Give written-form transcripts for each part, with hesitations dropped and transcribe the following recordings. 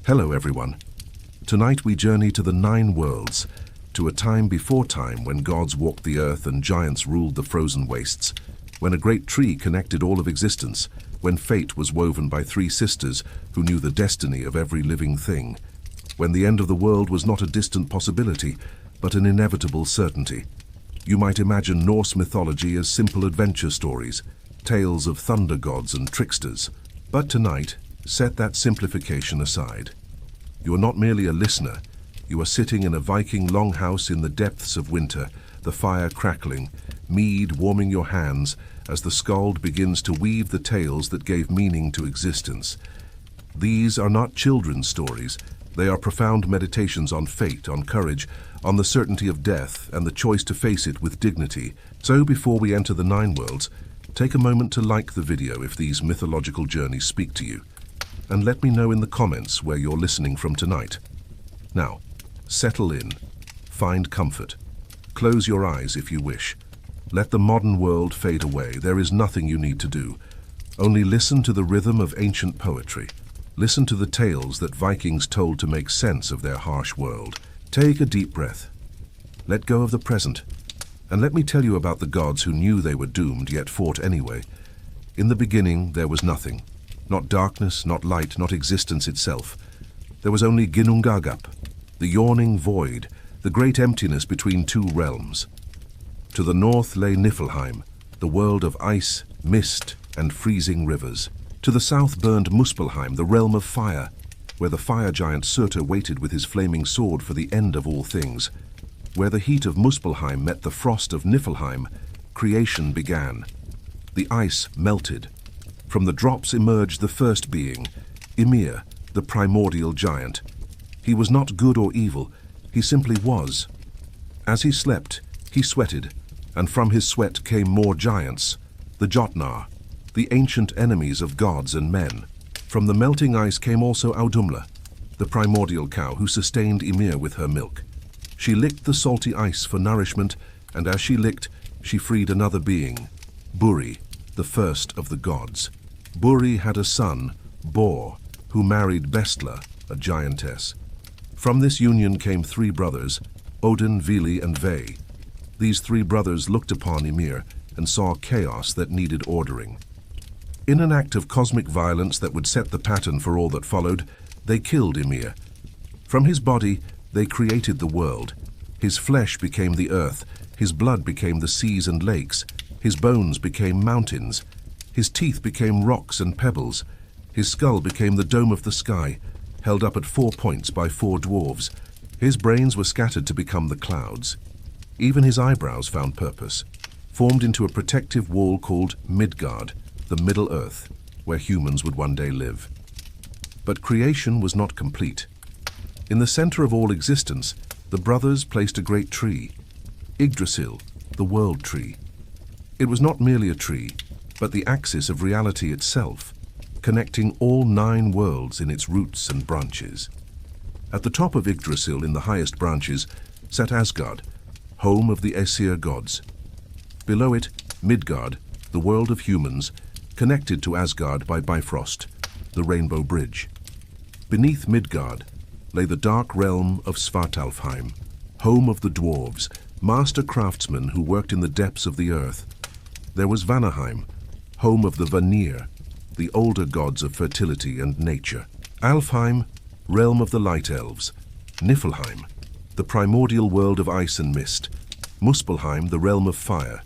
Hello everyone. Tonight we journey to the Nine Worlds, to a time before time when gods walked the earth and giants ruled the frozen wastes, when a great tree connected all of existence, when fate was woven by three sisters who knew the destiny of every living thing, when the end of the world was not a distant possibility, but an inevitable certainty. You might imagine Norse mythology as simple adventure stories, tales of thunder gods and tricksters. But tonight, set that simplification aside. You are not merely a listener. You are sitting in a Viking longhouse in the depths of winter, the fire crackling, mead warming your hands as the skald begins to weave the tales that gave meaning to existence. These are not children's stories. They are profound meditations on fate, on courage, on the certainty of death and the choice to face it with dignity. So before we enter the Nine Worlds, take a moment to like the video if these mythological journeys speak to you. And let me know in the comments where you're listening from tonight. Now, settle in, find comfort, close your eyes if you wish. Let the modern world fade away. There is nothing you need to do. Only listen to the rhythm of ancient poetry. Listen to the tales that Vikings told to make sense of their harsh world. Take a deep breath. Let go of the present. And let me tell you about the gods who knew they were doomed yet fought anyway. In the beginning, there was nothing. Not darkness, not light, not existence itself. There was only Ginnungagap, the yawning void, the great emptiness between two realms. To the north lay Niflheim, the world of ice, mist, and freezing rivers. To the south burned Muspelheim, the realm of fire, where the fire giant Surtur waited with his flaming sword for the end of all things. Where the heat of Muspelheim met the frost of Niflheim, creation began. The ice melted. From the drops emerged the first being, Ymir, the primordial giant. He was not good or evil, he simply was. As he slept, he sweated, and from his sweat came more giants, the Jotnar, the ancient enemies of gods and men. From the melting ice came also Audumla, the primordial cow who sustained Ymir with her milk. She licked the salty ice for nourishment, and as she licked, she freed another being, Buri, the first of the gods. Buri had a son, Bor, who married Bestla, a giantess. From this union came three brothers, Odin, Vili, and Ve. These three brothers looked upon Ymir and saw chaos that needed ordering. In an act of cosmic violence that would set the pattern for all that followed, they killed Ymir. From his body, they created the world. His flesh became the earth, his blood became the seas and lakes, his bones became mountains. His teeth became rocks and pebbles. His skull became the dome of the sky, held up at 4 points by 4 dwarves. His brains were scattered to become the clouds. Even his eyebrows found purpose, formed into a protective wall called Midgard, the Middle Earth, where humans would one day live. But creation was not complete. In the center of all existence, the brothers placed a great tree, Yggdrasil, the world tree. It was not merely a tree, but the axis of reality itself, connecting all 9 worlds in its roots and branches. At the top of Yggdrasil, in the highest branches, sat Asgard, home of the Aesir gods. Below it, Midgard, the world of humans, connected to Asgard by Bifrost, the Rainbow Bridge. Beneath Midgard lay the dark realm of Svartalfheim, home of the dwarves, master craftsmen who worked in the depths of the earth. There was Vanaheim, home of the Vanir, the older gods of fertility and nature. Alfheim, realm of the light elves. Niflheim, the primordial world of ice and mist. Muspelheim, the realm of fire.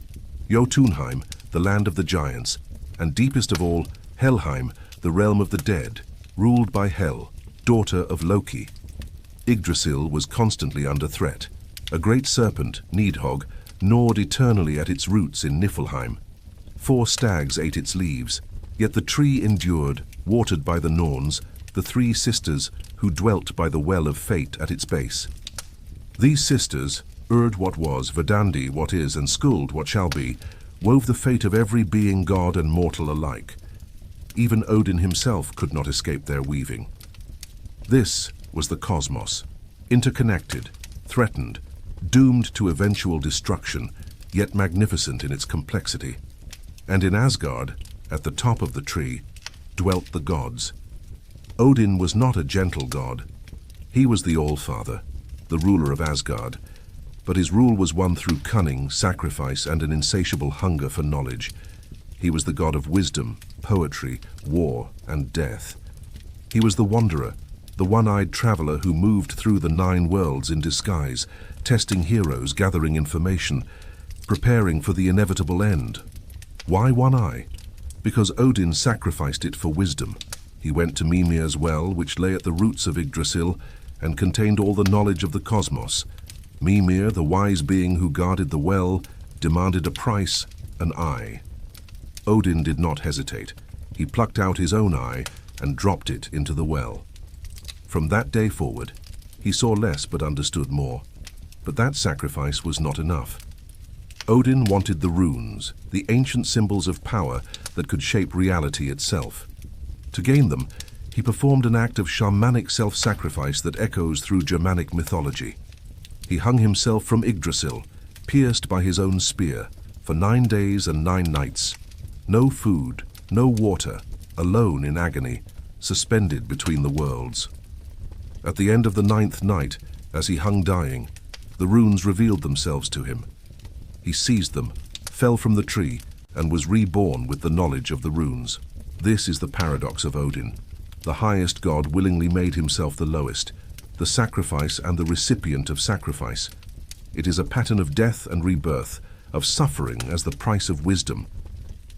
Jotunheim, the land of the giants. And deepest of all, Helheim, the realm of the dead, ruled by Hel, daughter of Loki. Yggdrasil was constantly under threat. A great serpent, Nidhogg, gnawed eternally at its roots in Niflheim. 4 stags ate its leaves, yet the tree endured, watered by the Norns, the 3 sisters who dwelt by the well of fate at its base. These sisters, Urd what was, Verdandi what is, and Skuld what shall be, wove the fate of every being god and mortal alike. Even Odin himself could not escape their weaving. This was the cosmos, interconnected, threatened, doomed to eventual destruction, yet magnificent in its complexity. And in Asgard, at the top of the tree, dwelt the gods. Odin was not a gentle god. He was the All-Father, the ruler of Asgard, but his rule was won through cunning, sacrifice, and an insatiable hunger for knowledge. He was the god of wisdom, poetry, war, and death. He was the wanderer, the one-eyed traveler who moved through the 9 worlds in disguise, testing heroes, gathering information, preparing for the inevitable end. Why one eye? Because Odin sacrificed it for wisdom. He went to Mimir's well, which lay at the roots of Yggdrasil and contained all the knowledge of the cosmos. Mimir, the wise being who guarded the well, demanded a price, an eye. Odin did not hesitate. He plucked out his own eye and dropped it into the well. From that day forward, he saw less but understood more. But that sacrifice was not enough. Odin wanted the runes, the ancient symbols of power that could shape reality itself. To gain them, he performed an act of shamanic self-sacrifice that echoes through Germanic mythology. He hung himself from Yggdrasil, pierced by his own spear, for 9 days and 9 nights. No food, no water, alone in agony, suspended between the worlds. At the end of the 9th night, as he hung dying, the runes revealed themselves to him. He seized them, fell from the tree, and was reborn with the knowledge of the runes. This is the paradox of Odin. The highest god willingly made himself the lowest, the sacrifice and the recipient of sacrifice. It is a pattern of death and rebirth, of suffering as the price of wisdom.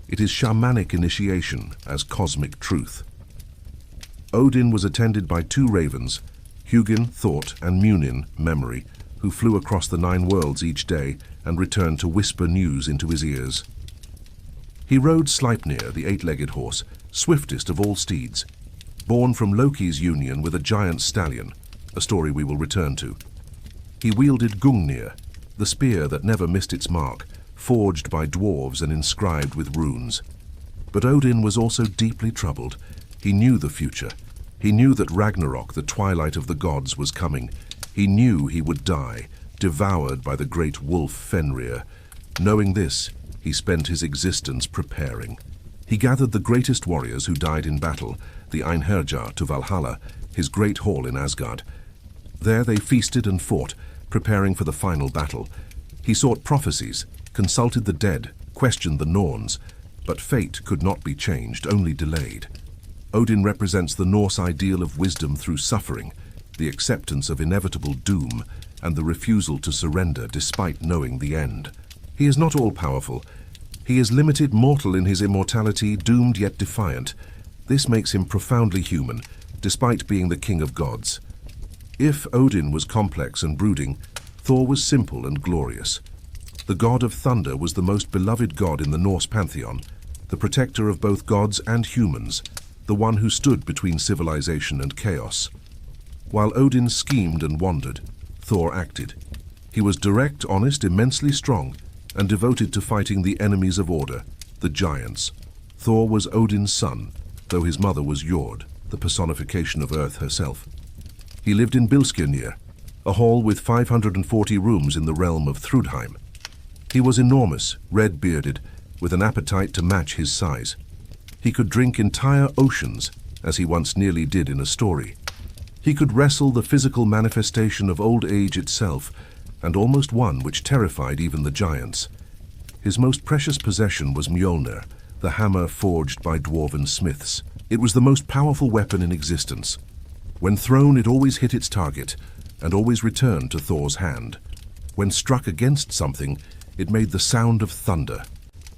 It is shamanic initiation as cosmic truth. Odin was attended by 2 ravens, Hugin, Thought, and Munin, Memory, who flew across the 9 worlds each day and returned to whisper news into his ears. He rode Sleipnir, the 8-legged horse, swiftest of all steeds, born from Loki's union with a giant stallion, a story we will return to. He wielded Gungnir, the spear that never missed its mark, forged by dwarves and inscribed with runes. But Odin was also deeply troubled. He knew the future. He knew that Ragnarok, the twilight of the gods, was coming. He knew he would die, devoured by the great wolf Fenrir. Knowing this, he spent his existence preparing. He gathered the greatest warriors who died in battle, the Einherjar, to Valhalla, his great hall in Asgard. There they feasted and fought, preparing for the final battle. He sought prophecies, consulted the dead, questioned the Norns, but fate could not be changed, only delayed. Odin represents the Norse ideal of wisdom through suffering, the acceptance of inevitable doom, and the refusal to surrender despite knowing the end. He is not all-powerful. He is limited, mortal in his immortality, doomed yet defiant. This makes him profoundly human, despite being the king of gods. If Odin was complex and brooding, Thor was simple and glorious. The god of thunder was the most beloved god in the Norse pantheon, the protector of both gods and humans, the one who stood between civilization and chaos. While Odin schemed and wandered, Thor acted. He was direct, honest, immensely strong, and devoted to fighting the enemies of order, the giants. Thor was Odin's son, though his mother was Jord, the personification of Earth herself. He lived in Bilskirnir, a hall with 540 rooms in the realm of Thrudheim. He was enormous, red-bearded, with an appetite to match his size. He could drink entire oceans, as he once nearly did in a story. He could wrestle the physical manifestation of old age itself, and almost one which terrified even the giants. His most precious possession was Mjolnir, the hammer forged by dwarven smiths. It was the most powerful weapon in existence. When thrown, it always hit its target, and always returned to Thor's hand. When struck against something, it made the sound of thunder.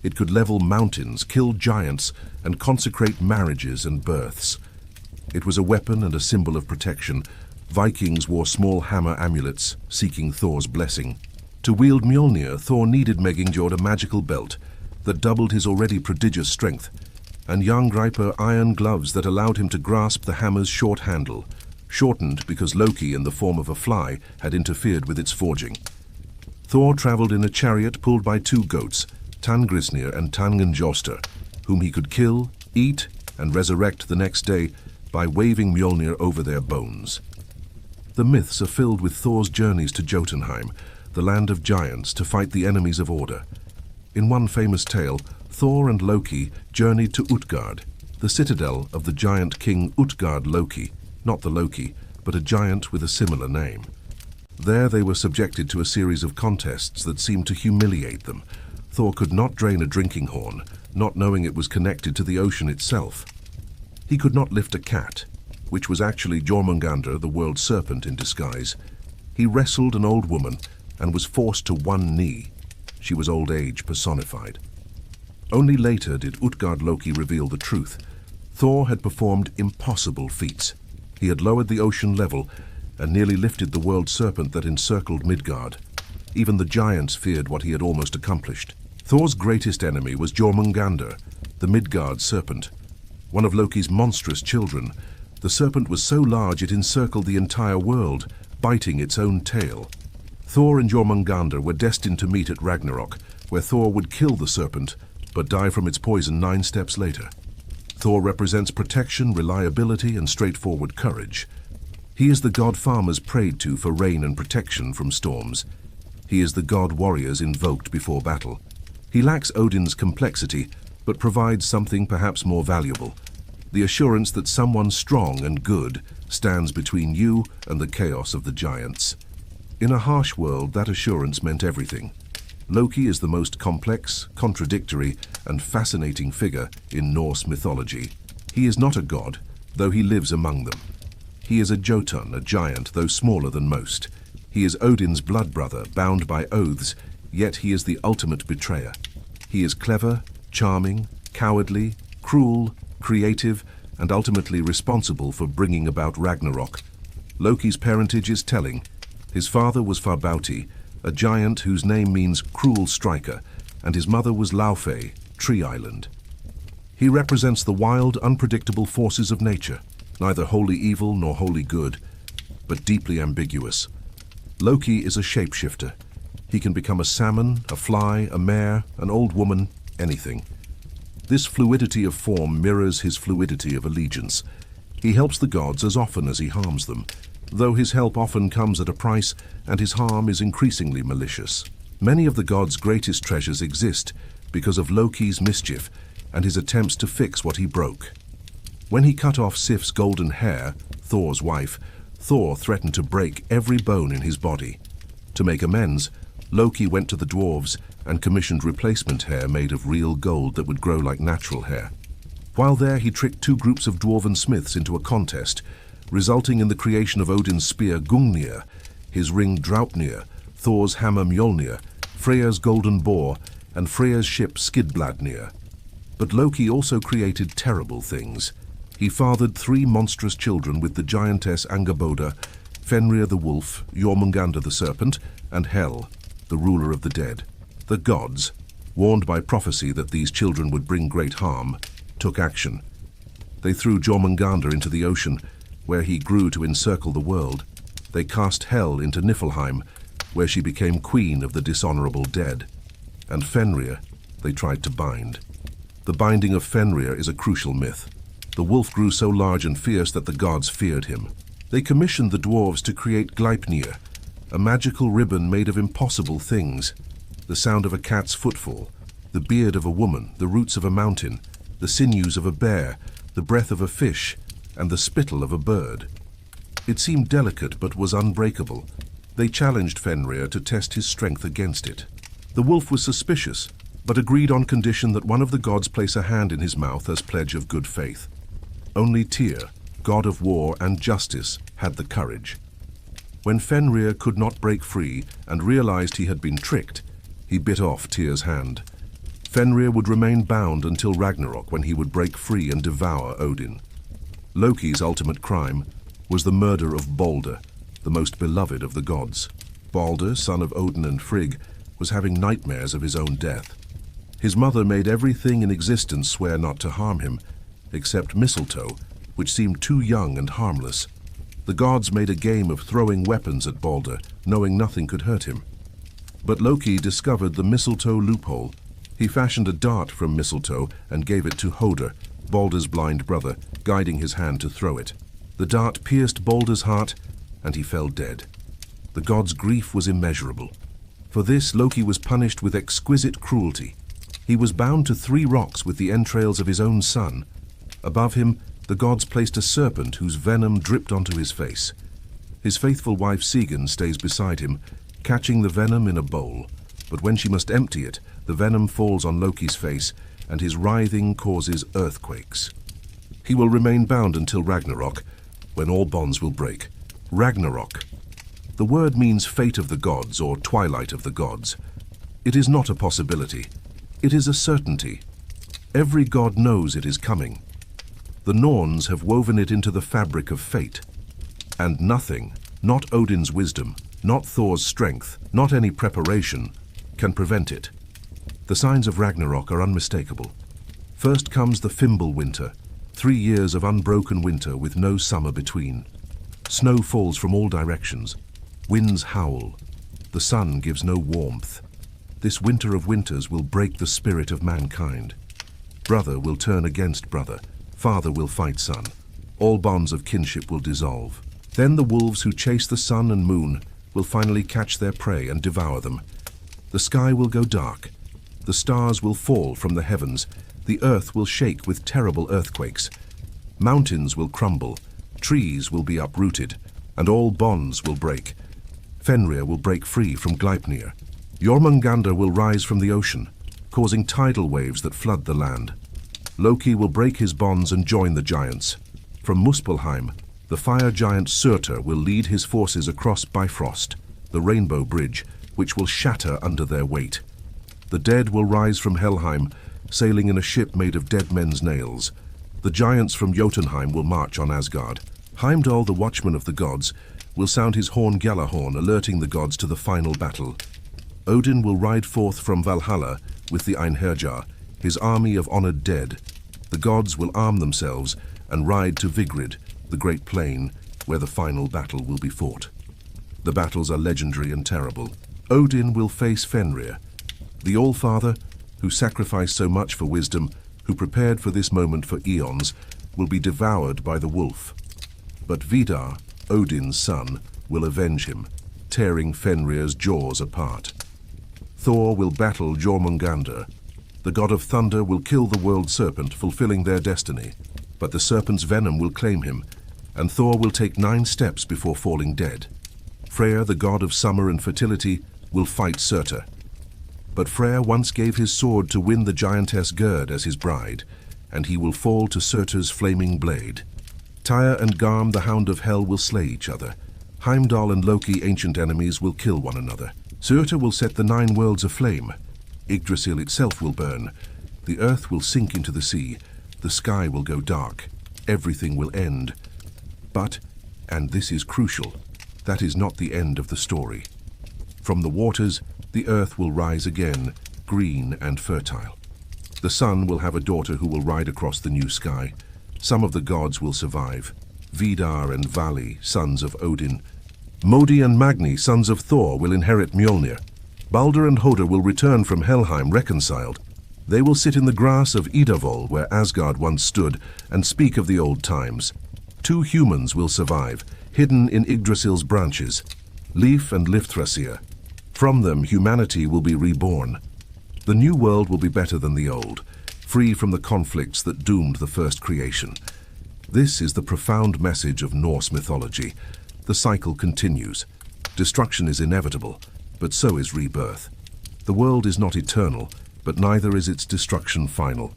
It could level mountains, kill giants, and consecrate marriages and births. It was a weapon and a symbol of protection. Vikings wore small hammer amulets, seeking Thor's blessing. To wield Mjolnir, Thor needed Megingjord a magical belt that doubled his already prodigious strength, and Jarngreipr iron gloves that allowed him to grasp the hammer's short handle, shortened because Loki, in the form of a fly, had interfered with its forging. Thor traveled in a chariot pulled by 2 goats, Tangrisnir and Tangenjoster, whom he could kill, eat, and resurrect the next day by waving Mjolnir over their bones. The myths are filled with Thor's journeys to Jotunheim, the land of giants, to fight the enemies of order. In one famous tale, Thor and Loki journeyed to Utgard, the citadel of the giant king Utgard Loki, not the Loki, but a giant with a similar name. There they were subjected to a series of contests that seemed to humiliate them. Thor could not drain a drinking horn, not knowing it was connected to the ocean itself. He could not lift a cat, which was actually Jormungandr, the world serpent in disguise. He wrestled an old woman and was forced to one knee. She was old age personified. Only later did Utgard Loki reveal the truth. Thor had performed impossible feats. He had lowered the ocean level and nearly lifted the world serpent that encircled Midgard. Even the giants feared what he had almost accomplished. Thor's greatest enemy was Jormungandr, the Midgard serpent. One of Loki's monstrous children, the serpent was so large it encircled the entire world, biting its own tail. Thor and Jormungandr were destined to meet at Ragnarok, where Thor would kill the serpent, but die from its poison 9 steps later. Thor represents protection, reliability, and straightforward courage. He is the god farmers prayed to for rain and protection from storms. He is the god warriors invoked before battle. He lacks Odin's complexity, but provides something perhaps more valuable: the assurance that someone strong and good stands between you and the chaos of the giants. In a harsh world, that assurance meant everything. Loki is the most complex, contradictory, and fascinating figure in Norse mythology. He is not a god, though he lives among them. He is a Jotun, a giant, though smaller than most. He is Odin's blood brother, bound by oaths, yet he is the ultimate betrayer. He is clever, charming, cowardly, cruel, creative, and ultimately responsible for bringing about Ragnarok. Loki's parentage is telling. His father was Farbauti, a giant whose name means cruel striker, and his mother was Laufey, Tree Island. He represents the wild, unpredictable forces of nature, neither wholly evil nor wholly good, but deeply ambiguous. Loki is a shapeshifter. He can become a salmon, a fly, a mare, an old woman, anything. This fluidity of form mirrors his fluidity of allegiance. He helps the gods as often as he harms them, though his help often comes at a price and his harm is increasingly malicious. Many of the gods' greatest treasures exist because of Loki's mischief and his attempts to fix what he broke. When he cut off Sif's golden hair, Thor's wife, Thor threatened to break every bone in his body. To make amends, Loki went to the dwarves and commissioned replacement hair made of real gold that would grow like natural hair. While there, he tricked 2 groups of dwarven smiths into a contest, resulting in the creation of Odin's spear Gungnir, his ring Draupnir, Thor's hammer Mjolnir, Freya's golden boar, and Freya's ship Skidbladnir. But Loki also created terrible things. He fathered 3 monstrous children with the giantess Angerboda, Fenrir the wolf, Jormungandr the serpent, and Hel, the ruler of the dead. The gods, warned by prophecy that these children would bring great harm, took action. They threw Jormungandr into the ocean, where he grew to encircle the world. They cast Hel into Niflheim, where she became queen of the dishonorable dead. And Fenrir they tried to bind. The binding of Fenrir is a crucial myth. The wolf grew so large and fierce that the gods feared him. They commissioned the dwarves to create Gleipnir, a magical ribbon made of impossible things: the sound of a cat's footfall, the beard of a woman, the roots of a mountain, the sinews of a bear, the breath of a fish, and the spittle of a bird. It seemed delicate but was unbreakable. They challenged Fenrir to test his strength against it. The wolf was suspicious, but agreed on condition that one of the gods place a hand in his mouth as pledge of good faith. Only Tyr, god of war and justice, had the courage. When Fenrir could not break free and realized he had been tricked, he bit off Tyr's hand. Fenrir would remain bound until Ragnarok, when he would break free and devour Odin. Loki's ultimate crime was the murder of Balder, the most beloved of the gods. Balder, son of Odin and Frigg, was having nightmares of his own death. His mother made everything in existence swear not to harm him, except mistletoe, which seemed too young and harmless. The gods made a game of throwing weapons at Balder, knowing nothing could hurt him. But Loki discovered the mistletoe loophole. He fashioned a dart from mistletoe and gave it to Hoder, Balder's blind brother, guiding his hand to throw it. The dart pierced Balder's heart, and he fell dead. The god's grief was immeasurable. For this, Loki was punished with exquisite cruelty. He was bound to 3 rocks with the entrails of his own son. Above him, the gods placed a serpent whose venom dripped onto his face. His faithful wife Sigyn stays beside him, catching the venom in a bowl. But when she must empty it, the venom falls on Loki's face, and his writhing causes earthquakes. He will remain bound until Ragnarok, when all bonds will break. Ragnarok. The word means fate of the gods or twilight of the gods. It is not a possibility. It is a certainty. Every god knows it is coming. The Norns have woven it into the fabric of fate. And nothing, not Odin's wisdom, not Thor's strength, not any preparation, can prevent it. The signs of Ragnarok are unmistakable. First comes the Fimbul winter, 3 years of unbroken winter with no summer between. Snow falls from all directions. Winds howl. The sun gives no warmth. This winter of winters will break the spirit of mankind. Brother will turn against brother. Father will fight son. All bonds of kinship will dissolve. Then the wolves who chase the sun and moon will finally catch their prey and devour them. The sky will go dark. The stars will fall from the heavens. The earth will shake with terrible earthquakes. Mountains will crumble. Trees will be uprooted. And all bonds will break. Fenrir will break free from Gleipnir. Jormungandr will rise from the ocean, causing tidal waves that flood the land. Loki will break his bonds and join the giants. From Muspelheim, the fire giant Surtur will lead his forces across Bifrost, the Rainbow Bridge, which will shatter under their weight. The dead will rise from Helheim, sailing in a ship made of dead men's nails. The giants from Jotunheim will march on Asgard. Heimdall, the watchman of the gods, will sound his horn Gjallarhorn, alerting the gods to the final battle. Odin will ride forth from Valhalla with the Einherjar, his army of honored dead. The gods will arm themselves and ride to Vigrid, the great plain, where the final battle will be fought. The battles are legendary and terrible. Odin will face Fenrir, the All-Father, who sacrificed so much for wisdom, who prepared for this moment for eons, will be devoured by the wolf. But Vidar, Odin's son, will avenge him, tearing Fenrir's jaws apart. Thor will battle Jormungandr. The god of thunder will kill the world serpent, fulfilling their destiny. But the serpent's venom will claim him, and Thor will take 9 steps before falling dead. Freyr, the god of summer and fertility, will fight Surtur. But Freyr once gave his sword to win the giantess Gerd as his bride, and he will fall to Surtur's flaming blade. Tyr and Garm, the hound of hell, will slay each other. Heimdall and Loki, ancient enemies, will kill one another. Surtur will set the 9 worlds aflame. Yggdrasil itself will burn. The earth will sink into the sea. The sky will go dark. Everything will end. But, and this is crucial, that is not the end of the story. From the waters, the earth will rise again, green and fertile. The sun will have a daughter who will ride across the new sky. Some of the gods will survive. Vidar and Vali, sons of Odin. Modi and Magni, sons of Thor, will inherit Mjolnir. Balder and Hoder will return from Helheim reconciled. They will sit in the grass of Idavol, where Asgard once stood, and speak of the old times. 2 humans will survive, hidden in Yggdrasil's branches, Leif and Lifthrasir. From them, humanity will be reborn. The new world will be better than the old, free from the conflicts that doomed the first creation. This is the profound message of Norse mythology. The cycle continues. Destruction is inevitable, but so is rebirth. The world is not eternal, but neither is its destruction final.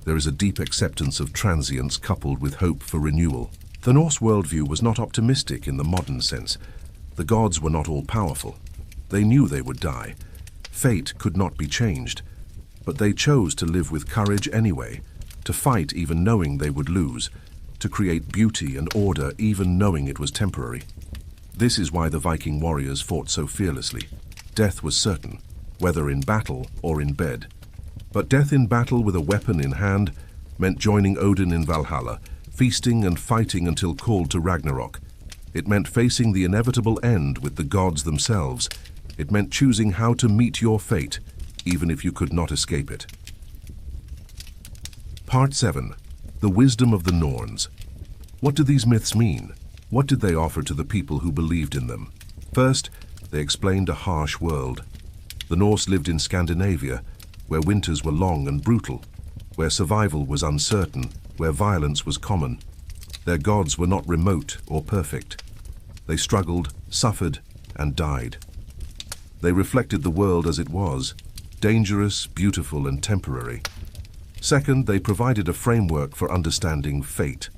There is a deep acceptance of transience coupled with hope for renewal. The Norse worldview was not optimistic in the modern sense. The gods were not all-powerful. They knew they would die. Fate could not be changed. But they chose to live with courage anyway, to fight even knowing they would lose, to create beauty and order even knowing it was temporary. This is why the Viking warriors fought so fearlessly. Death was certain, whether in battle or in bed. But death in battle with a weapon in hand meant joining Odin in Valhalla, feasting and fighting until called to Ragnarok. It meant facing the inevitable end with the gods themselves. It meant choosing how to meet your fate, even if you could not escape it. Part 7. The Wisdom of the Norns. What do these myths mean? What did they offer to the people who believed in them? First, they explained a harsh world. The Norse lived in Scandinavia, where winters were long and brutal, where survival was uncertain, where violence was common. Their gods were not remote or perfect. They struggled, suffered, and died. They reflected the world as it was, dangerous, beautiful, and temporary. Second, they provided a framework for understanding fate.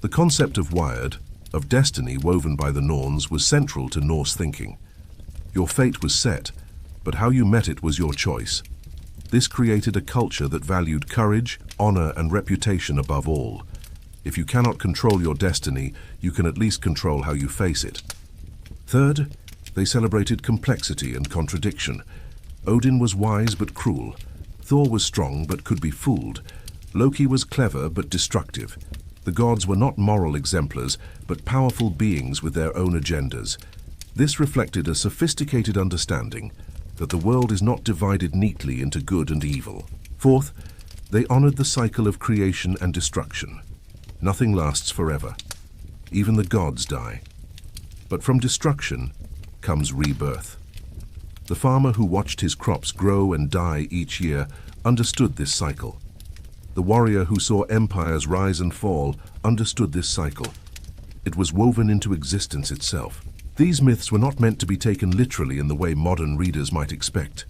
The concept of wired, of destiny woven by the Norns, was central to Norse thinking. Your fate was set, but how you met it was your choice. This created a culture that valued courage, honor, and reputation above all. If you cannot control your destiny, you can at least control how you face it. Third, they celebrated complexity and contradiction. Odin was wise but cruel. Thor was strong but could be fooled. Loki was clever but destructive. The gods were not moral exemplars, but powerful beings with their own agendas. This reflected a sophisticated understanding that the world is not divided neatly into good and evil. Fourth, they honored the cycle of creation and destruction. Nothing lasts forever. Even the gods die. But from destruction comes rebirth. The farmer who watched his crops grow and die each year understood this cycle. The warrior who saw empires rise and fall understood this cycle. It was woven into existence itself. These myths were not meant to be taken literally in the way modern readers might expect.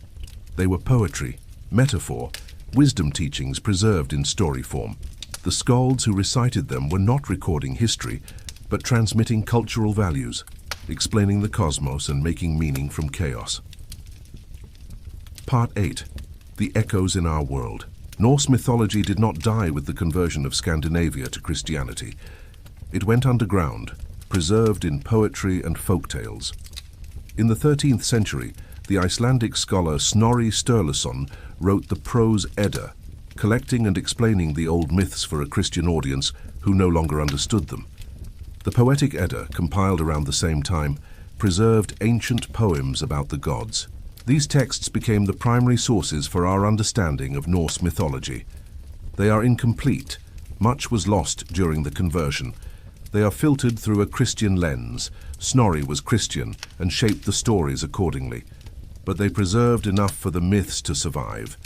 They were poetry, metaphor, wisdom teachings preserved in story form. The skalds who recited them were not recording history, but transmitting cultural values, explaining the cosmos and making meaning from chaos. Part 8. The Echoes in Our World. Norse mythology did not die with the conversion of Scandinavia to Christianity. It went underground, preserved in poetry and folk tales. In the 13th century, the Icelandic scholar Snorri Sturluson wrote the Prose Edda, collecting and explaining the old myths for a Christian audience who no longer understood them. The Poetic Edda, compiled around the same time, preserved ancient poems about the gods. These texts became the primary sources for our understanding of Norse mythology. They are incomplete. Much was lost during the conversion. They are filtered through a Christian lens. Snorri was Christian and shaped the stories accordingly. But they preserved enough for the myths to survive.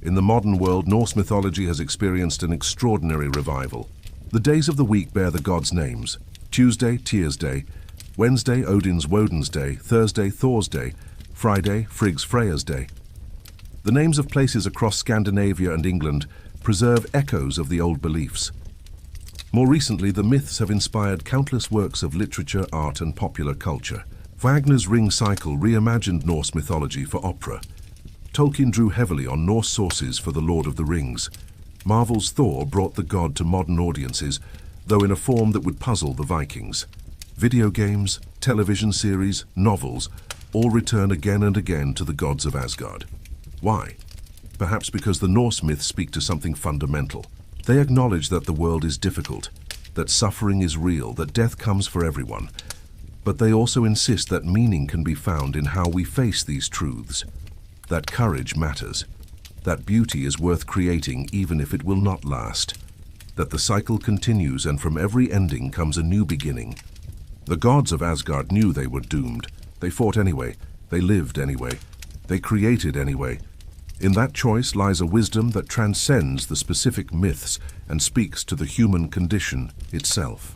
In the modern world, Norse mythology has experienced an extraordinary revival. The days of the week bear the gods' names. Tuesday, Tyr's Day. Wednesday, Odin's Woden's Day. Thursday, Thor's Day. Friday, Frigg's Freya's Day. The names of places across Scandinavia and England preserve echoes of the old beliefs. More recently, the myths have inspired countless works of literature, art, and popular culture. Wagner's Ring Cycle reimagined Norse mythology for opera. Tolkien drew heavily on Norse sources for The Lord of the Rings. Marvel's Thor brought the god to modern audiences, though in a form that would puzzle the Vikings. Video games, television series, novels all return again and again to the gods of Asgard. Why? Perhaps because the Norse myths speak to something fundamental. They acknowledge that the world is difficult, that suffering is real, that death comes for everyone. But they also insist that meaning can be found in how we face these truths, that courage matters, that beauty is worth creating even if it will not last, that the cycle continues and from every ending comes a new beginning. The gods of Asgard knew they were doomed. They fought anyway, they lived anyway, they created anyway. In that choice lies a wisdom that transcends the specific myths and speaks to the human condition itself.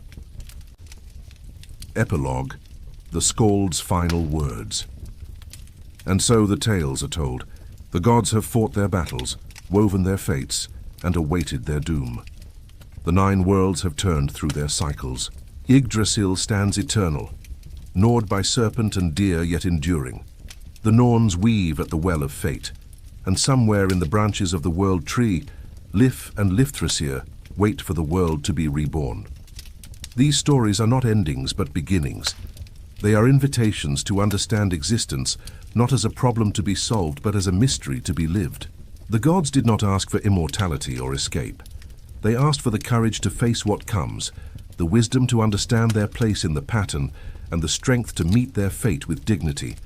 Epilogue, the Skald's final words. And so the tales are told. The gods have fought their battles, woven their fates, and awaited their doom. The 9 worlds have turned through their cycles. Yggdrasil stands eternal, gnawed by serpent and deer yet enduring. The Norns weave at the well of fate, and somewhere in the branches of the world tree, Lif and Lifthrasir wait for the world to be reborn. These stories are not endings but beginnings. They are invitations to understand existence not as a problem to be solved but as a mystery to be lived. The gods did not ask for immortality or escape. They asked for the courage to face what comes, the wisdom to understand their place in the pattern, and the strength to meet their fate with dignity.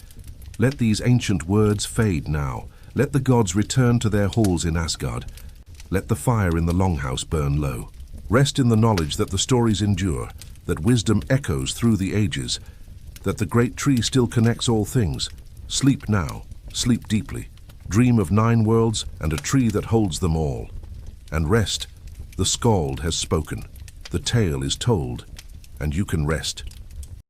Let these ancient words fade now. Let the gods return to their halls in Asgard. Let the fire in the longhouse burn low. Rest in the knowledge that the stories endure, that wisdom echoes through the ages, that the great tree still connects all things. Sleep now, sleep deeply. Dream of 9 worlds and a tree that holds them all. And rest. The skald has spoken, the tale is told, and you can rest.